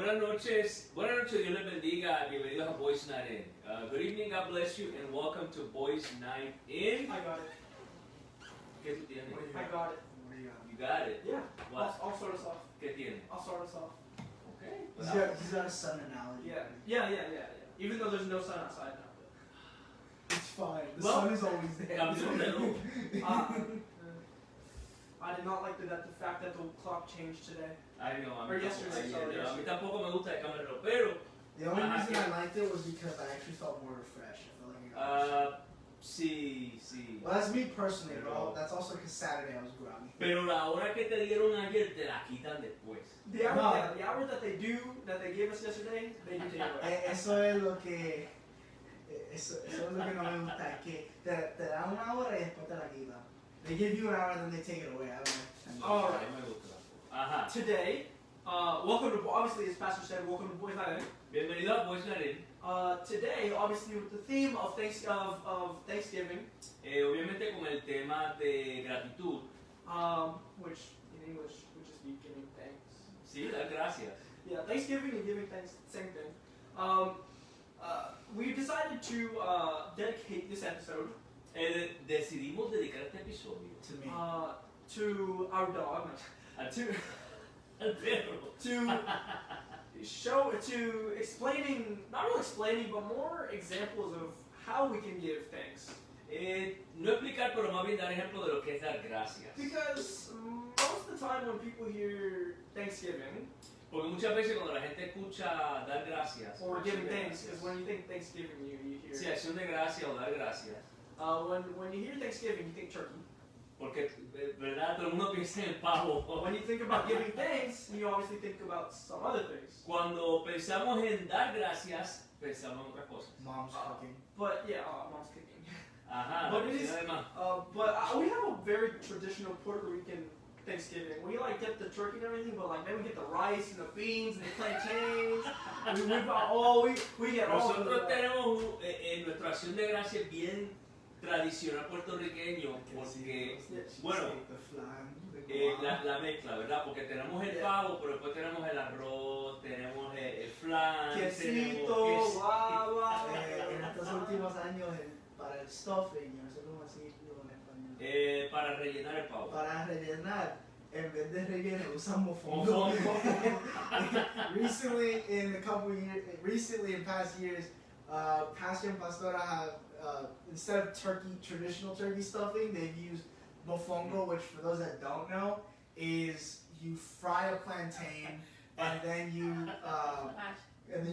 Buenas noches, Dios les bendiga. Bienvenidos a Boys Night In. Good evening, God bless you, and welcome to Boys Night In. I got it. ¿Qué tú tienes? I got it. You got it? Yeah. What? I'll start us off. ¿Qué tienes? I'll start us off. Okay. He's got a sun analogy. Yeah. Even though there's no sun outside now. It's fine. The Well, sun is always there. Cambió de luz. I did not like the fact that the clock changed today. Ay, no, a Or mí yesterday, sorry, a mí tampoco me gusta el cambio de reloj, pero The only Ajá, reason que- I liked it was because I actually felt more refreshed. I felt like I got sí. Well, that's me personally, Pero- bro. That's also because Saturday I was groggy. Pero la hora que te dieron ayer te la quitan después. The hour, No. yeah, the hour that they gave us yesterday, they do take away. Eso es lo que... Eso es lo que no me gusta. Es que te dan una hora y después te la quitan. They give you an hour and then they take it away. I don't know. All A right. mí me gusta. Ajá. Today, welcome to, obviously as Pastor said, welcome to Boys Night In. Bienvenido a Boys Night In. Today, obviously with the theme of Thanksgiving, Obviamente con el tema de gratitud. which in English would just be giving thanks. Sí, dar gracias. Yeah, Thanksgiving and giving thanks, same thing. We decided to dedicate this episode Decidimos dedicar este episodio To me. to our dog, al to perro. to explaining, not really explaining, but more examples of how we can give thanks. No explicar, pero más bien dar ejemplo de lo que es dar gracias. Because most of the time when people hear Thanksgiving Porque muchas veces cuando la gente escucha dar gracias, or acción giving de thanks, gracias, because when you think Thanksgiving, you hear. sí, acción de gracias o dar gracias. When you hear Thanksgiving, you think turkey. Porque, ¿verdad? Todo el mundo piensa en el pavo. When you think about giving thanks, you obviously think about some other things. Cuando pensamos en dar gracias, pensamos en otras cosas. Mom's cooking. But yeah, mom's cooking. Ajá, But la it is- cocina de más. But we have a very traditional Puerto Rican Thanksgiving. We like get the turkey and everything, but like then we get the rice and the beans and the plantains. we get all of Nosotros that. tenemos en nuestra acción de gracias bien tradicional puertorriqueño, porque, bueno, The flan. The guava. la mezcla, ¿verdad? Porque tenemos el pavo, pero después tenemos el arroz, tenemos el flan, Quesito, tenemos guava. En estos últimos años, para el stuffing, no sé cómo decirlo en español. para rellenar el pavo. Para rellenar, en vez de relleno, usan mofongo. Recently, in past years, Pastor and Pastora have, instead of traditional turkey stuffing, they've used mofongo, which for those that don't know, is you fry a plantain and then you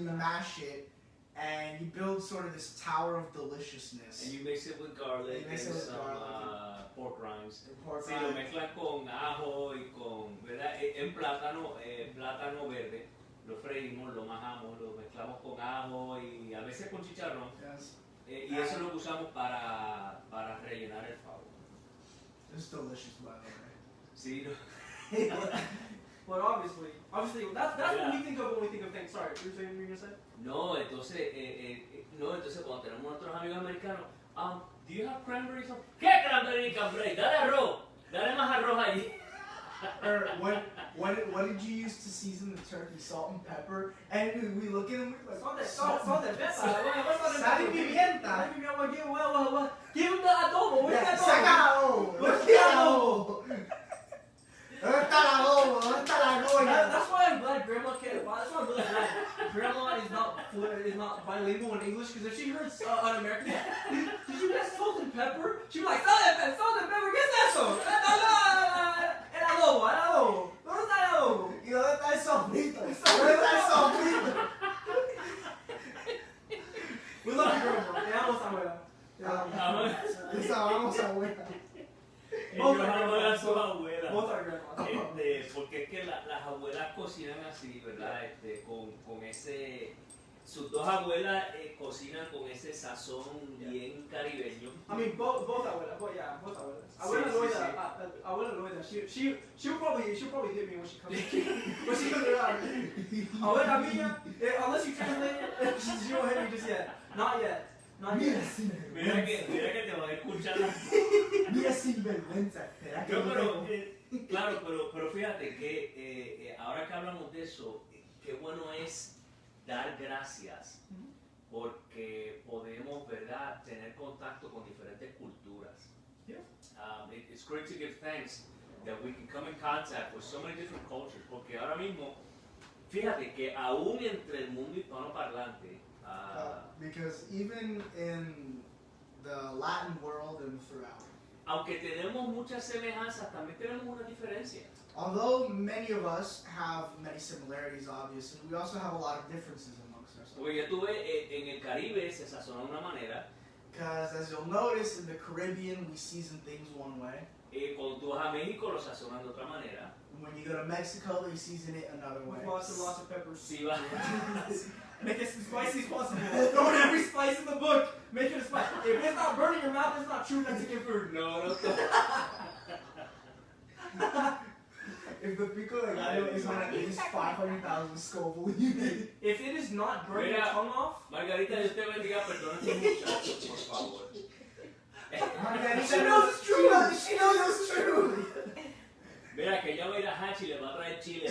mash it, and you build sort of this tower of deliciousness. And you mix it with garlic You mix and it with some garlic. pork rinds. And pork Sí, lo rind. mezclan con ajo y con, ¿verdad? En plátano verde. Lo freímos, lo majamos, lo mezclamos con ajo y a veces con chicharrón. Yes. Y eso es lo que usamos para rellenar el pavo. It's delicious, by the way. Sí, no. But obviously, that's Yeah. what we think of when we think of thanks. Sorry, you were saying you're gonna say? No, entonces cuando tenemos nuestros amigos americanos, do you have cranberries? ¿Qué cranberry y cranberry? Dale arroz, dale más arroz ahí. Or what did you use to season the turkey? Salt and pepper. And we look at him like Salt and salt pepper. Sal y pimienta. Give him the adobo. Where's the Saca adobo? el adobo. Where's ¿Dónde the está el adobo? adobo? ¿Dónde está el adobo? ¿Dónde está la goya? That's why I'm glad Grandma can't. That's why I'm really glad Grandma is not bilingual in English. Because if she heard an American, did you get salt and pepper? She'd be like, salt and pepper. ¿Qué es eso? El adobo. ¿Dónde está el adobo? ¿Y dónde está el sofrito? ¿Dónde está el sofrito? We love you, Grandma. Te amo, abuela. Esa vamos abuela. Ellos aman a sus abuelas. Both our grandmas. Porque es que las abuelas cocinan así, ¿verdad? Con ese... Sus dos abuelas cocinan con ese sazón bien caribeño. I mean, both abuelas. But yeah, both abuelas. Sí, Abuela Loida, she'll probably hit me when she comes around. Abuela mía, unless you translate it, she won't hit me just yet. Not yet. Mira que te van a escuchar. Mira sinvergüenza. ¿Será que No, no pero, tengo? claro, pero fíjate que ahora que hablamos de eso, qué bueno es dar gracias porque podemos, ¿verdad?, tener contacto con diferentes culturas. Yeah. It's great to give thanks that we can come in contact with so many different cultures, porque ahora mismo, fíjate que aún entre el mundo hispanoparlante, because even in the Latin world and throughout, aunque tenemos muchas semejanzas, también tenemos una diferencia. although many of us have many similarities, obviously, we also have a lot of differences amongst ourselves. Porque ya tuve en el Caribe se sazona de una manera, Because as you'll notice, in the Caribbean, we season things one way. cuando tú vas a México lo sazonan de otra manera. When you go to Mexico, they season it another way. With lots and lots of peppers. Si vas, Make it as spicy as possible. Throw in every spice in the book. Make it as spicy. If it's not burning your mouth, it's not true Mexican food. no, If the pico de gallo is on at least 500,000 Scoville unit. If it is not burning your Mira. tongue off, Margarita, Dios te bendiga, perdona a estos muchachos, por favor. She knows it's true. She knows it's true. Mira, que ella va a ir a Hachi y le va a traer chile.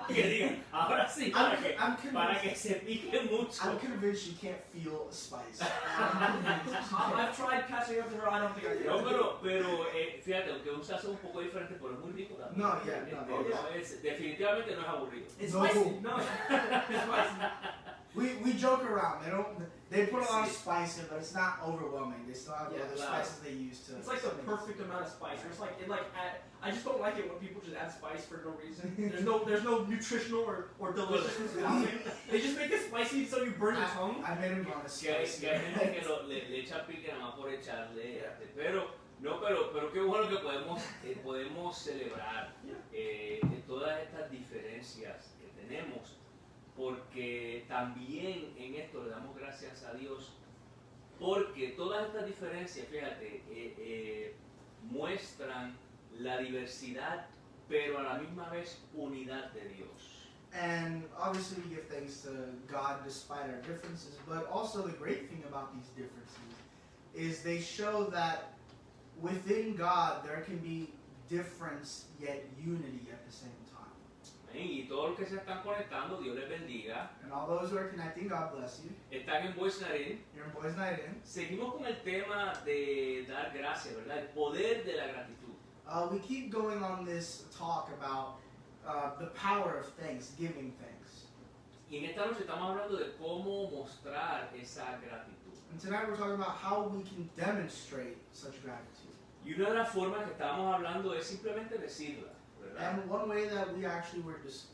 Que digan, ahora sí, para que se pique mucho. I'm convinced she can't feel spice. I've tried catching up to her. I don't think I can. No, pero fíjate, aunque un sazón un poco diferente, pero es muy rico también. No, yeah, no, Definitivamente no es aburrido. It's No. spicy. No, it's spicy. We joke around. They put a lot of spice in, but it's not overwhelming. They still have the Yeah, other claro. spices they use to. It's like the perfect amount of spice. It's like I just don't like it when people just add spice for no reason. There's no nutritional or deliciousness about it. They just make it spicy so you burn your tongue. I made him on a Que hay spice. gente que le echa pique nada más por echarle. Pero qué bueno que podemos celebrar todas estas diferencias que tenemos. Porque también en esto le damos gracias a Dios, porque todas estas diferencias, fíjate, muestran la diversidad, pero a la misma vez unidad de Dios. And obviously we give thanks to God despite our differences, but also the great thing about these differences is they show that within God there can be difference yet unity at the same time. Y todos los que se están conectando, Dios les bendiga. And all those who are connecting, God bless you. Están en Boys Narin. You're in Boys Night In. Seguimos con el tema de dar gracias, ¿verdad? El poder de la gratitud. We keep going on this talk about the power of thanks, giving thanks. Y en esta noche estamos hablando de cómo mostrar esa gratitud. And tonight we're talking about how we can demonstrate such gratitude. Y una de las formas que estábamos hablando es simplemente decirla, ¿verdad? And one way that we actually were just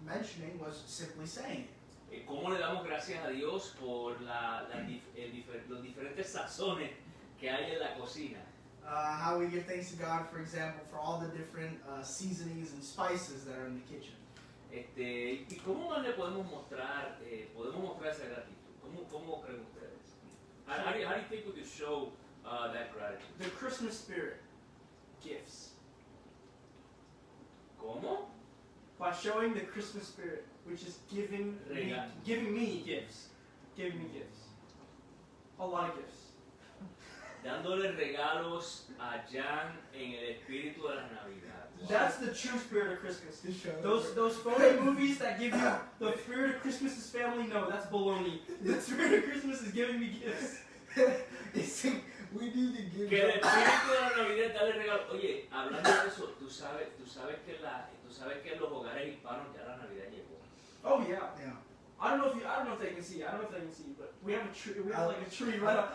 mentioning was simply saying it. Cómo le damos gracias a Dios por los diferentes sazones que hay en la cocina. How we give thanks to God, for example, for all the different seasonings and spices that are in the kitchen. ¿Y cómo más le podemos mostrar esa gratitud? ¿Cómo creen ustedes? How do you think we could show that gratitude? The Christmas spirit, gifts. ¿Cómo? By showing the Christmas spirit, which is giving me gifts. A lot of gifts. Dándole regalos a Jan en el espíritu de la Navidad. Wow. That's the true spirit of Christmas. To show Those phony movies that give you the spirit of Christmas is family, no, that's baloney. The spirit of Christmas is giving me gifts. We do the gifts. Que el espíritu de la Navidad es darle regalos. Oye, hablando de eso, tú sabes que en los hogares hispanos ya la Navidad llegó. Oh yeah. Yeah. I don't know if they can see. But we have a tree. We have like a tree right up.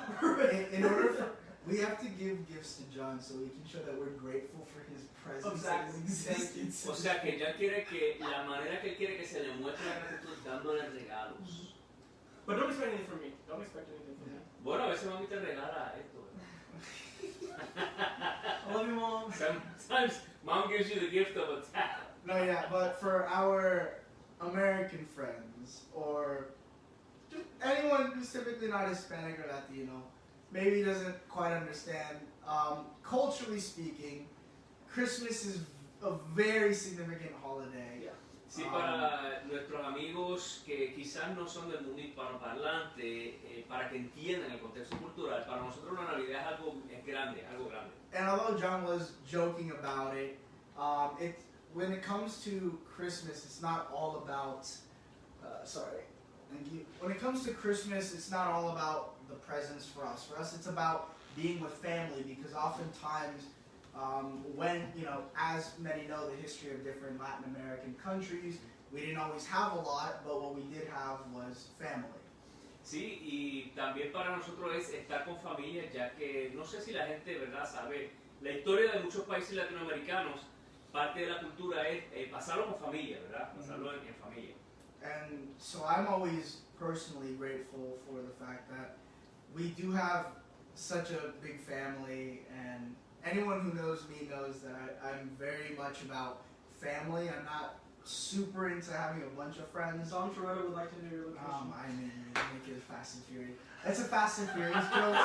In order for we have to give gifts to John so we can show that we're grateful for his presence Exactly. and his existence. O sea que ya quiere que la manera que él quiere que se le muestre la gratitud dándole regalos. But don't expect anything from me. Don't expect anything from me. Bueno, a veces mami te regala esto. I love you, Mom. Sometimes mom gives you the gift of a towel. No, yeah, but for our American friends or just anyone who's typically not Hispanic or Latino, maybe doesn't quite understand, culturally speaking, Christmas is a very significant holiday. Yeah. Sí, para nuestros amigos que quizás no son del mundo hispanoparlante, para que entiendan el contexto cultural, para nosotros la Navidad es algo grande. And although John was joking about it, when it comes to Christmas, it's not all about sorry. Thank you. When it comes to Christmas, it's not all about the presents for us. For us, it's about being with family, because oftentimes, when, as many know the history of different Latin American countries, we didn't always have a lot, but what we did have was family. Sí, y también para nosotros es estar con familia, ya que no sé si la gente, ¿verdad?, sabe la historia de muchos países latinoamericanos. Parte de la cultura es pasarlo con familia, ¿verdad? Pasarlo en familia. And so I'm always personally grateful for the fact that we do have such a big family, and anyone who knows me knows that I'm very much about family. I'm not super into having a bunch of friends. Don Toretto would like to know your location. I mean, make it Fast and Furious. That's a Fast and Furious joke.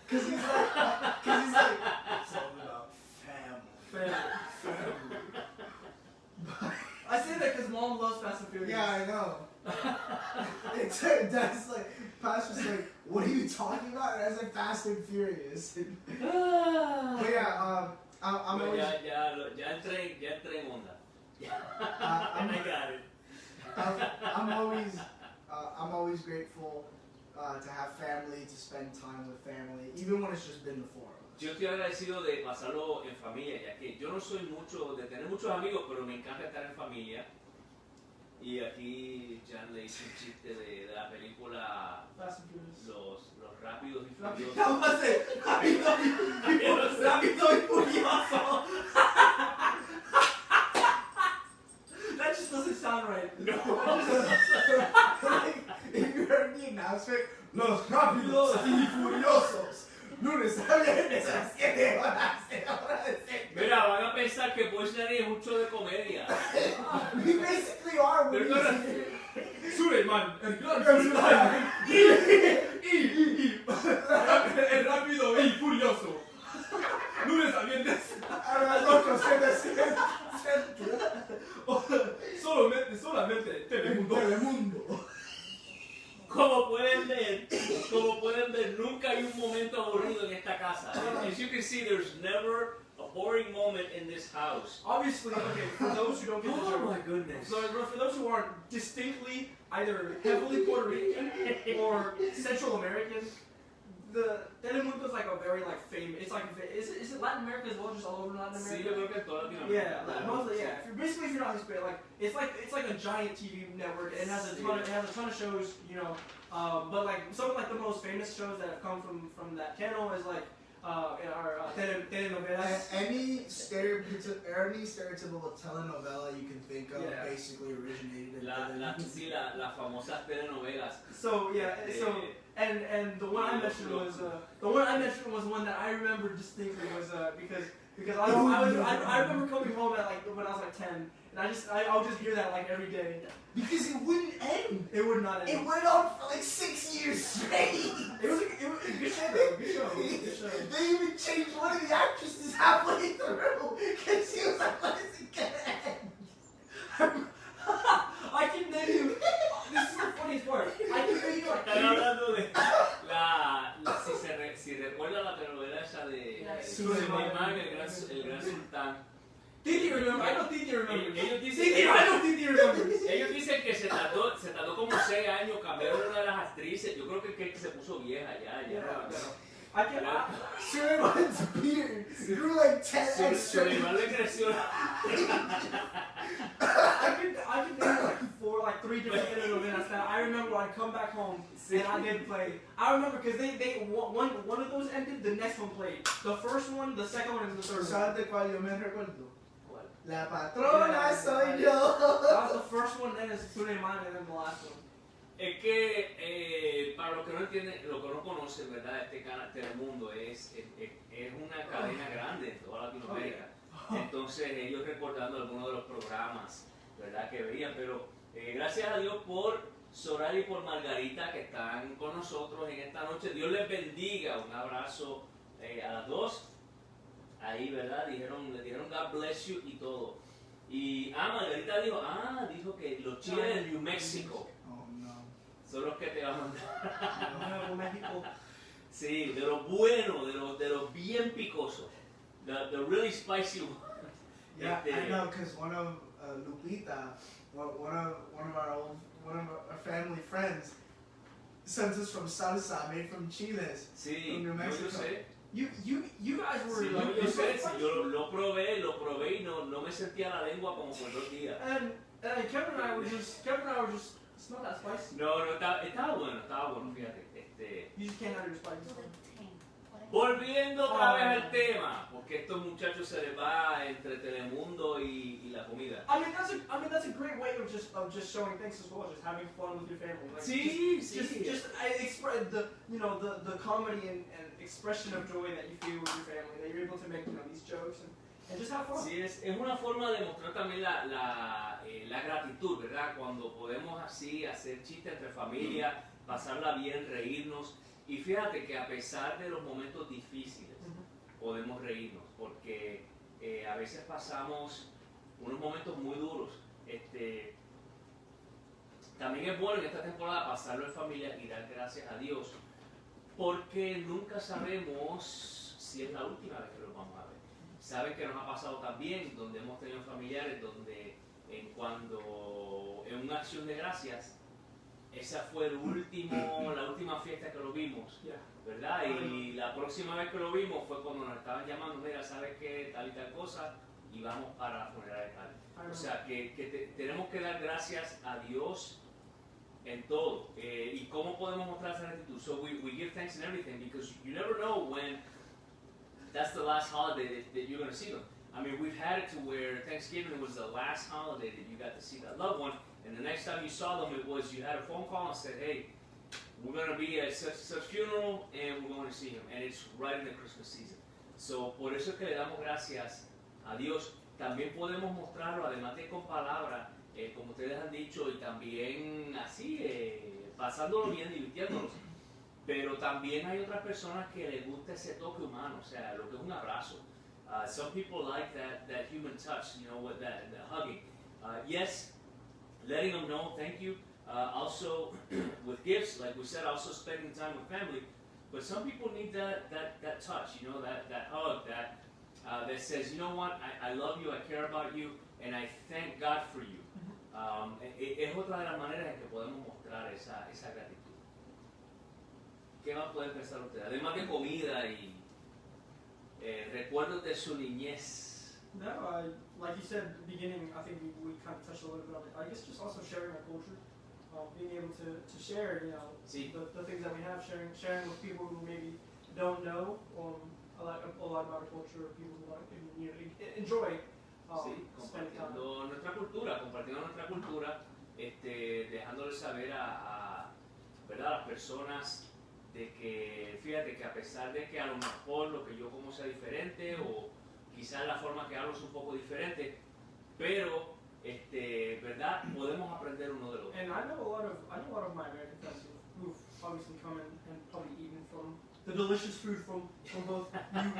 Because he's like, it's all about family. I say that because Mom loves Fast and Furious. Yeah, I know. That's like, Pastor's like, what are you talking about? And I was like, Fast and Furious. But yeah, I'm always. Ya entré en onda. I got it. I'm always grateful to have family, to spend time with family, even when it's just been the four of us. Yo estoy agradecido de pasarlo en familia, ya que yo no soy mucho de tener muchos amigos, pero me encanta estar en familia. Y aquí Jan le hizo un chiste de la película Fast and Furious. Los Rápidos y Furiosos. ¿Cómo se? Rápido y Furioso. That just doesn't sound right. No. Like, if you heard the announcement, Los Rápidos y Furiosos. Lunes a viernes a las 7 horas. Mira, van a pensar que Boys Daddy es un show de comedia. We basically are. They're gonna- Suleiman, el gran el rápido y furioso. Lunes a viernes. A las 8 Solamente Telemundo. Como pueden ver, nunca hay un momento aburrido en esta casa. As you can see, there's never a boring moment in this house. Obviously, okay, for those who don't get the Oh joke. my goodness. So for those who aren't distinctly either heavily Puerto Rican or Central American, the Telemundo is like a very famous. It's like is it Latin America as well, just all over Latin Sí, America? yo creo que en toda Latinoamérica. Yeah, mostly yeah. If you're not Hispanic, it's like a giant TV network. It has a ton of shows, but some of the most famous shows that have come from that channel is our telenovelas. Any stereotypical telenovela you can think of basically originated in Las famosas telenovelas. So yeah, and the one I mentioned was one that I remember distinctly was because I remember coming home at when I was 10, and I would just hear that every day. Because it wouldn't end. It would not end. It went on for 6 years straight. It was a good show though. Good show. They even changed one of the actresses halfway through because she was like, when is it gonna end? I can name you. This is the funniest part. I can name you Están hablando de si recuerda la telenovela esa de Suleiman, el gran sultán. Titi remember. I know Titi remembers. I know Titi remembers. Ellos dicen que se tardó como 6 años cambiar una de las actrices. Yo creo que se puso vieja ya. I can. Suleiman's beard grew like 10 extra. Suleiman le creció. I can name 3 different telenovelas that I remember when I come back home and I didn't play. I remember because they one of those ended, the next one played. The first one, the second one, and the third one. ¿Sabes de cuál yo me recuerdo? ¿Cuál? La patrona soy yo. That was the first one, then it's Suleiman, and then the last one. Es que para los que no entienden, los que no conocen, ¿verdad? Este canal Telemundo es una cadena grande en toda Latinoamérica. Entonces ellos recordando algunos de los programas, ¿verdad? Que veían, pero gracias a Dios por Soraya y por Margarita que están con nosotros en esta noche. Dios les bendiga, un abrazo a las dos. Ahí, ¿verdad? Le dijeron God bless you y todo. Y Margarita dijo que los chiles de New Mexico son los que te van a mandar. Nuevo México. Sí, de lo bueno, de los bien picosos. The really spicy one. Yeah, I know, cause one of Lupita, one of our family friends, sends us from salsa made from chiles Sí, from New yo Mexico. sé. You guys were Sí, like yo sé, sí, yo lo probé y no me sentía la lengua como por 2 días. and Kevin and I were just it's not that spicy. No, estaba bueno, fíjate. You just can't have your spicy. Volviendo otra vez al tema, porque estos muchachos se les va entre Telemundo y la comida. I mean that's a great way of just showing things as well, just having fun with your family. Like, Sí, just express the comedy and expression of joy that you feel with your family, that you're able to make these jokes and just have fun. Sí, es una forma de mostrar también la gratitud, ¿verdad? Cuando podemos así hacer chistes entre familia, pasarla bien, reírnos. Y fíjate que a pesar de los momentos difíciles, podemos reírnos, porque a veces pasamos unos momentos muy duros. También es bueno en esta temporada pasarlo en familia y dar gracias a Dios, porque nunca sabemos si es la última vez que lo vamos a ver. Saben que nos ha pasado también, donde hemos tenido familiares, donde cuando en una acción de gracias, esa fue la última fiesta que lo vimos, ¿verdad? Y la próxima vez que lo vimos fue cuando nos estaban llamando, mira, ¿sabes qué? Tal y tal cosa, y vamos para la funeral de tal. O sea, que tenemos que dar gracias a Dios en todo. ¿Y cómo podemos mostrar esa gratitud? So we give thanks in everything, because you never know when that's the last holiday that you're going to see them. I mean, we've had it to where Thanksgiving was the last holiday that you got to see that loved one. And the next time you saw them, it was you had a phone call and said, hey, we're going to be at such funeral and we're going to see him. And it's right in the Christmas season. So, por eso es que le damos gracias a Dios. También podemos mostrarlo, además de con palabras, como ustedes han dicho, y también así, pasándolo bien, divirtiéndonos. Pero también hay otras personas que les gusta ese toque humano, o sea, lo que es un abrazo. Some people like that human touch, with that hugging. Yes, letting them know thank you. Also with gifts, like we said, also spending time with family. But some people need that touch, that hug, that says, you know what, I love you, I care about you, and I thank God for you. Es otra de las maneras en que podemos mostrar esa gratitud. ¿Qué más pueden pensar ustedes? Además de comida y recuerdos de su niñez. No, like you said at the beginning, I think we kind of touched a little bit on it. I guess just also sharing our culture, being able to share, Sí. the things that we have, sharing with people who maybe don't know a lot about our culture, or people who enjoy Sí, spending time. compartiendo nuestra cultura, dejándoles saber a ¿verdad? Las personas de que, fíjate que a pesar de que a lo mejor lo que yo como sea diferente o quizás la forma que hablo es un poco diferente, pero ¿verdad? Podemos aprender uno del otro. And I know a lot of my American friends who've obviously come and probably eaten from the delicious food from both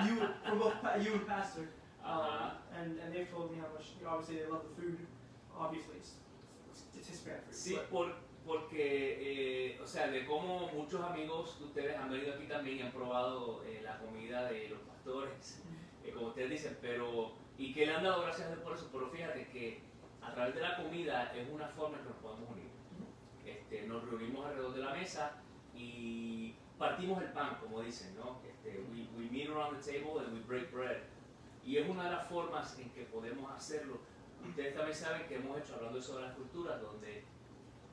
you and Pastor. And they've told me how much obviously they love the food. Obviously it's Hispanic food. Sí, porque o sea, de cómo muchos amigos de ustedes han venido aquí también y han probado la comida de los pastores, como ustedes dicen, y que le han dado gracias a Dios por eso, pero fíjate que a través de la comida es una forma en que nos podemos unir. Nos reunimos alrededor de la mesa y partimos el pan, como dicen, ¿no? We meet around the table and we break bread. Y es una de las formas en que podemos hacerlo. Ustedes también saben que hemos hecho, hablando eso de las culturas, donde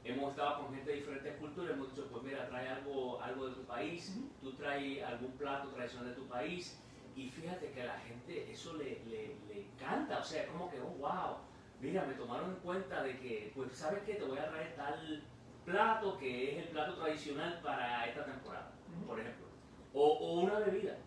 hemos estado con gente de diferentes culturas, hemos dicho, pues mira, trae algo de tu país, tú traes algún plato tradicional de tu país, y fíjate que a la gente eso le encanta, o sea, como que, oh, wow, mira, me tomaron en cuenta de que, pues, ¿sabes qué? Te voy a traer tal plato que es el plato tradicional para esta temporada, por ejemplo, o una bebida.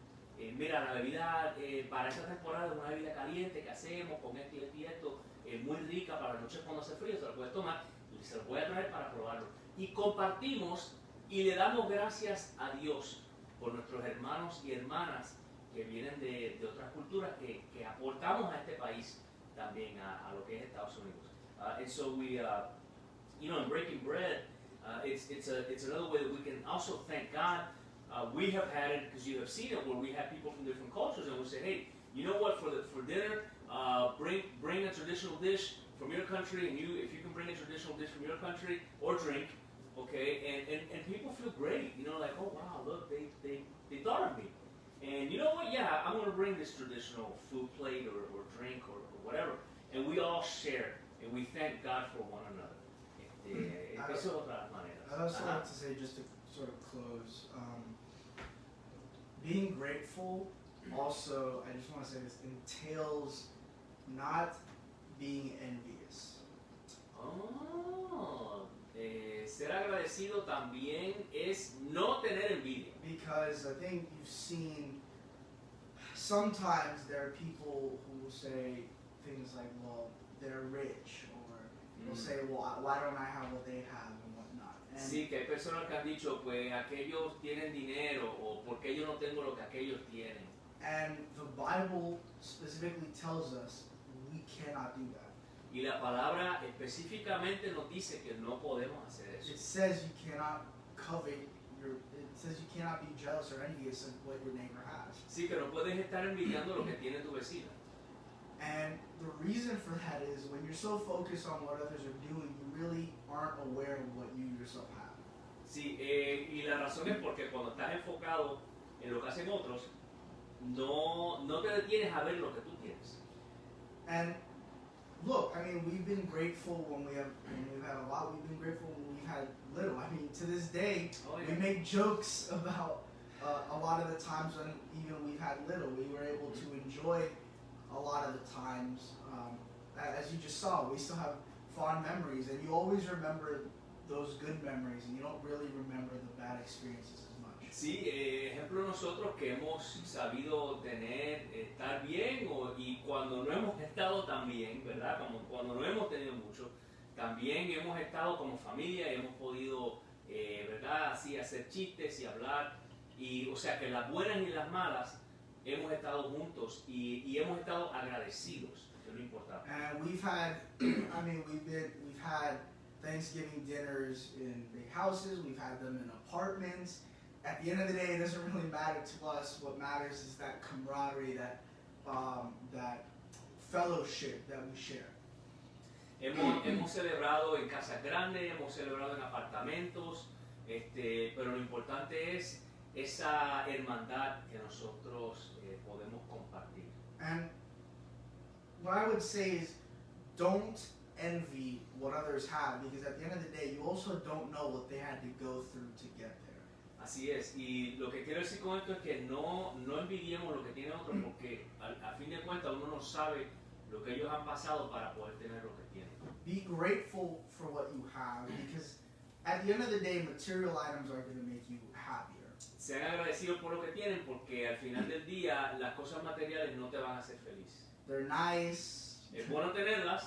Mira, la bebida para esta temporada es una bebida caliente que hacemos con esto y esto, muy rica para las noches cuando hace frío, se la puedes tomar y se la voy a traer para probarlo. Y compartimos y le damos gracias a Dios por nuestros hermanos y hermanas que vienen de otras culturas que aportamos a este país también, a lo que es Estados Unidos. And so we, in breaking bread, it's another way that we can also thank God. We have had it, because you have seen it, where we have people from different cultures and we say, hey, you know what, for dinner, bring a traditional dish from your country, and if you can bring a traditional dish from your country or drink, okay, and people feel great, you know, like, oh wow, look, they thought of me. And you know what, yeah, I'm going to bring this traditional food plate or drink or whatever, and we all share, and we thank God for one another. Eso es otra manera. I'd also like to say, just to sort of close, being grateful also, I just want to say this, entails not being envious. Ser agradecido también es no tener envidia. Because I think you've seen, sometimes there are people who will say things like, well, they're rich, or they'll say, well, why don't I have what they have, and whatnot. And Sí, que hay personas que han dicho, pues aquellos tienen dinero, o porque yo no tengo lo que aquellos tienen. And the Bible specifically tells us we cannot do that. Y la palabra específicamente nos dice que no podemos hacer eso. It says you cannot covet it says you cannot be jealous or envious of what your neighbor has. Sí, que no puedes estar envidiando lo que tiene tu vecino. And the reason for that is when you're so focused on what others are doing, you really aren't aware of what you yourself have. Sí, y la razón es porque cuando estás enfocado en lo que hacen otros, no te detienes a ver lo que tú tienes. And look, I mean, we've been grateful when we've had a lot. We've been grateful when we've had little. I mean, to this day, we make jokes about a lot of the times when even we've had little. We were able to enjoy a lot of the times. As you just saw, we still have fond memories, and you always remember those good memories, and you don't really remember the bad experiences as much. Sí, ejemplo nosotros que hemos sabido estar bien y cuando no hemos estado tan bien, ¿verdad? Como cuando no hemos tenido mucho, también hemos estado como familia y hemos podido, ¿verdad? Así hacer chistes y hablar, y o sea que las buenas y las malas hemos estado juntos y hemos estado agradecidos, que es lo importante. And we've had, I mean, we've had Thanksgiving dinners in big houses. We've had them in apartments. At the end of the day, it doesn't really matter to us. What matters is that camaraderie, that fellowship that we share. Hemos celebrado en casas grandes, hemos celebrado en apartamentos, pero lo importante es esa hermandad que nosotros podemos compartir. And what I would say is, don't envy what others have, because at the end of the day, you also don't know what they had to go through to get there. Así es, y lo que quiero decir con esto es que no envidiemos lo que tienen otros, porque a fin de cuentas uno no sabe lo que ellos han pasado para poder tener lo que tienen. Be grateful for what you have, because at the end of the day, material items are going to make you happier. Sean agradecidos por lo que tienen, porque al final del día las cosas materiales no te van a hacer feliz. They're nice. Es bueno tenerlas.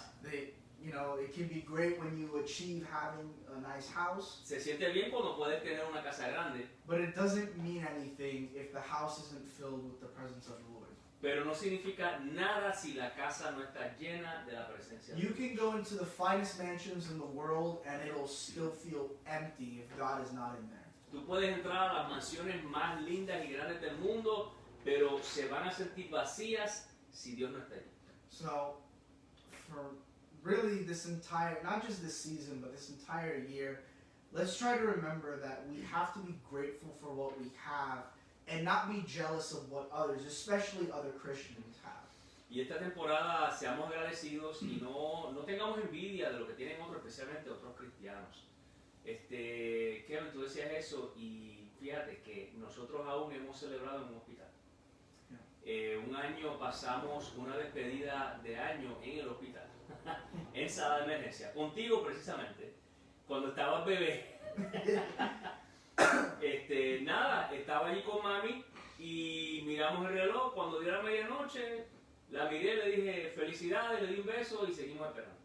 You know, it can be great when you achieve having a nice house. Se siente bien cuando puedes tener una casa grande. But it doesn't mean anything if the house isn't filled with the presence of the Lord. Pero no significa nada si la casa no está llena de la presencia de You Dios. can go into the finest mansions in the world and it'll still feel empty if God is not in there. Tú puedes entrar a las mansiones más lindas y grandes del mundo, pero se van a sentir vacías si Dios no está allí. So, for really this entire, not just this season, but this entire year, let's try to remember that we have to be grateful for what we have and not be jealous of what others, especially other Christians, have. Y esta temporada seamos agradecidos y no tengamos envidia de lo que tienen otros, especialmente otros cristianos. Kevin, tú decías eso y fíjate que nosotros aún hemos celebrado en un hospital. Un año pasamos una despedida de año en el hospital, en sala de emergencia, contigo precisamente, cuando estabas bebé. Nada, estaba allí con mami y miramos el reloj, cuando dio la medianoche, la miré, le dije felicidades, le di un beso y seguimos esperando.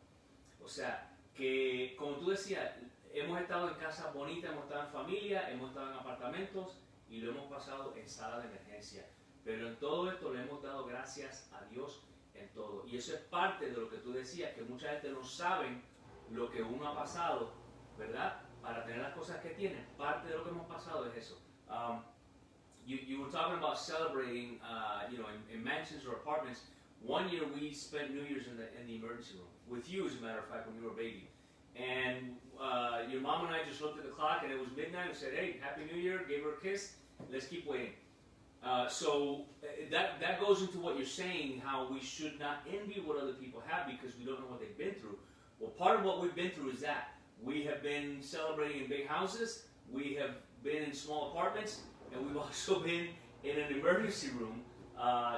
O sea, que como tú decías, hemos estado en casas bonitas, hemos estado en familia, hemos estado en apartamentos y lo hemos pasado en sala de emergencia. Pero en todo esto le hemos dado gracias a Dios en todo. Y eso es parte de lo que tú decías, que mucha gente no sabe lo que uno ha pasado, ¿verdad? Para tener las cosas que tienen. Parte de lo que hemos pasado es eso. You were talking about celebrating, in mansions or apartments. One year we spent New Year's in the emergency room with you, as a matter of fact, when you were a baby. And your mom and I just looked at the clock, and it was midnight, and said, "Hey, Happy New Year!" Gave her a kiss. Let's keep waiting. So that goes into what you're saying, how we should not envy what other people have because we don't know what they've been through. Well, part of what we've been through is that we have been celebrating in big houses, we have been in small apartments, and we've also been in an emergency room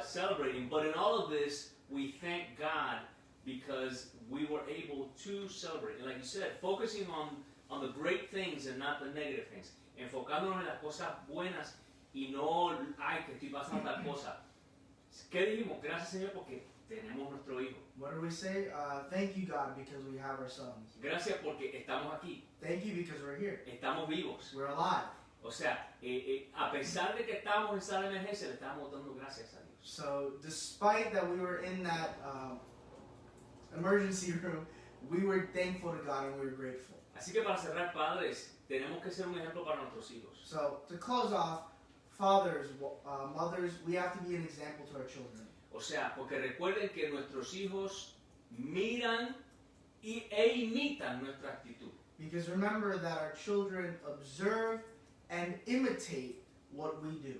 celebrating. But in all of this, we thank God because we were able to celebrate. And like you said, focusing on the great things and not the negative things. Enfocándonos en las cosas buenas y no, ay, que estoy pasando tal cosa. ¿Qué dijimos? Gracias, Señor, porque tenemos nuestro hijo. What do we say? Thank you, God, because we have our sons. Gracias porque estamos aquí. Thank you because we're here. Estamos vivos. We're alive. O sea, a pesar de que estamos en sala de emergencia, le estamos dando gracias a Dios. So, despite that we were in that emergency room, we were thankful to God and we were grateful. Así que para cerrar, padres, tenemos que ser un ejemplo para nuestros hijos. So, to close off, fathers, mothers, we have to be an example to our children. O sea, porque recuerden que nuestros hijos miran e imitan nuestra actitud. Because remember that our children observe and imitate what we do.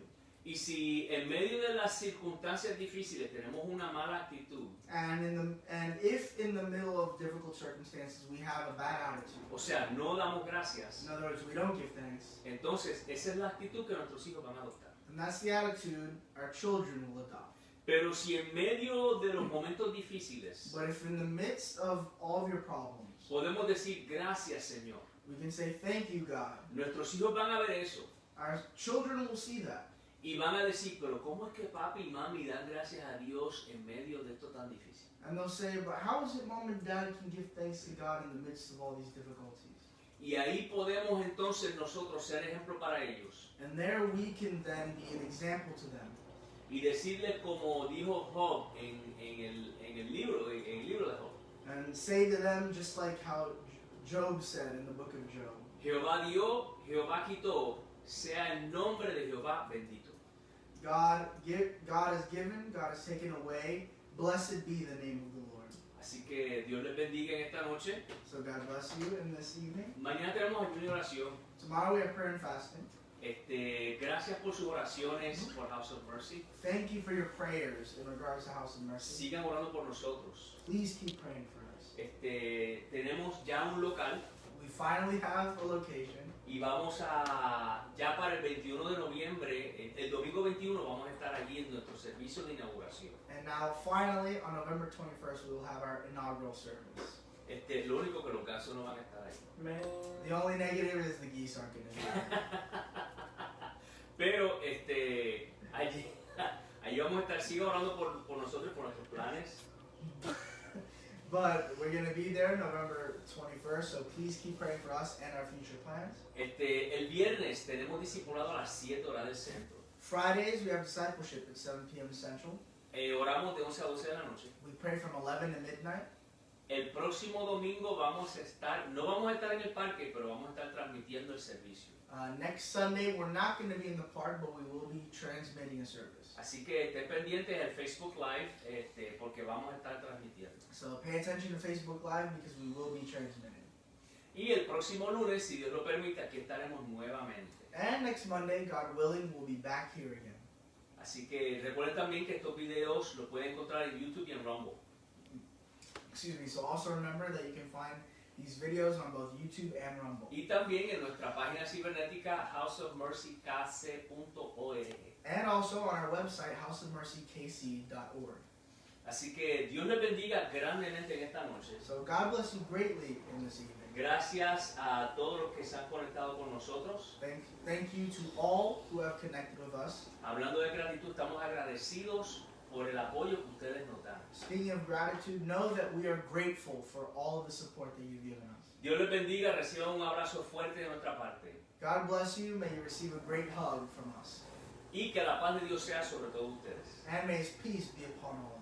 Y si en medio de las circunstancias difíciles tenemos una mala actitud, And if in the middle of difficult circumstances we have a bad attitude, o sea, no damos gracias, in other words, we don't give thanks, entonces esa es la actitud que nuestros hijos van a adoptar. and that's the attitude our children will adopt. Pero si en medio de los momentos difíciles But if in the midst of all of your problems, podemos decir gracias, Señor, we can say, thank you, God, nuestros hijos van a ver eso our children will see that. y van a decir, pero ¿cómo es que papi y mami dan gracias a Dios en medio de esto tan difícil? And they'll say, but how is it mom and dad can give thanks to God in the midst of all these difficulties? Y ahí podemos entonces nosotros ser ejemplo para ellos And there we can then be an example to them. y decirles como dijo Job en el libro de Job. And say to them just like how Job said in the book of Job, Jehová dio, Jehová quitó, sea el nombre de Jehová bendito. God has given, God has taken away, blessed be the name of the Lord. Así que Dios les bendiga en esta noche. So God bless you in this evening. Mañana tenemos ayuno y oración. Tomorrow we have prayer and fasting. Gracias por sus oraciones por House of Mercy. Thank you for your prayers in regards to House of Mercy. Sigan orando por nosotros. Please keep praying for us. Tenemos ya un local We finally have a location. y vamos ya para el 21 de noviembre, el domingo 21 vamos a estar allí en nuestro servicio de inauguración. And now finally on November 21st we will have our inaugural service. Lo único que los gansos no van a estar ahí. Man. The only negative is the geese aren't going to be there. Pero allí vamos a estar, siga orando por nosotros y por nuestros planes. But we're going to be there November 21st, so please keep praying for us and our future plans. El viernes tenemos discipulado a las 7 horas del centro. Fridays we have discipleship at 7 p.m. Central. Oramos de 11 a 12 de la noche. We pray from 11 to midnight. El próximo domingo no vamos a estar en el parque, pero vamos a estar transmitiendo el servicio. Next Sunday we're not going to be in the park, but we will be transmitting a service. Así que estén pendientes del Facebook Live, porque vamos a estar transmitiendo. So pay attention to Facebook Live because we will be transmitting. Y el próximo lunes, si Dios lo permite, aquí estaremos nuevamente. And next Monday, God willing, we'll be back here again. Así que recuerden también que estos videos los pueden encontrar en YouTube y en Rumble. Excuse me, so also remember that you can find these videos on both YouTube and Rumble. Y también en nuestra página cibernética houseofmercykc.org. And also on our website, houseofmercykc.org. Así que Dios les bendiga grandemente en esta noche. So God bless you greatly in this evening. Gracias a todos los que se han conectado con nosotros. Thank you to all who have connected with us. Hablando de gratitud, estamos agradecidos por el apoyo que ustedes nos dan. Speaking of gratitude, know that we are grateful for all of the support that you've given us. Dios les bendiga, reciban un abrazo fuerte de nuestra parte. God bless you. May you receive a great hug from us. Y que la paz de Dios sea sobre todos ustedes. And may His peace be upon all of us.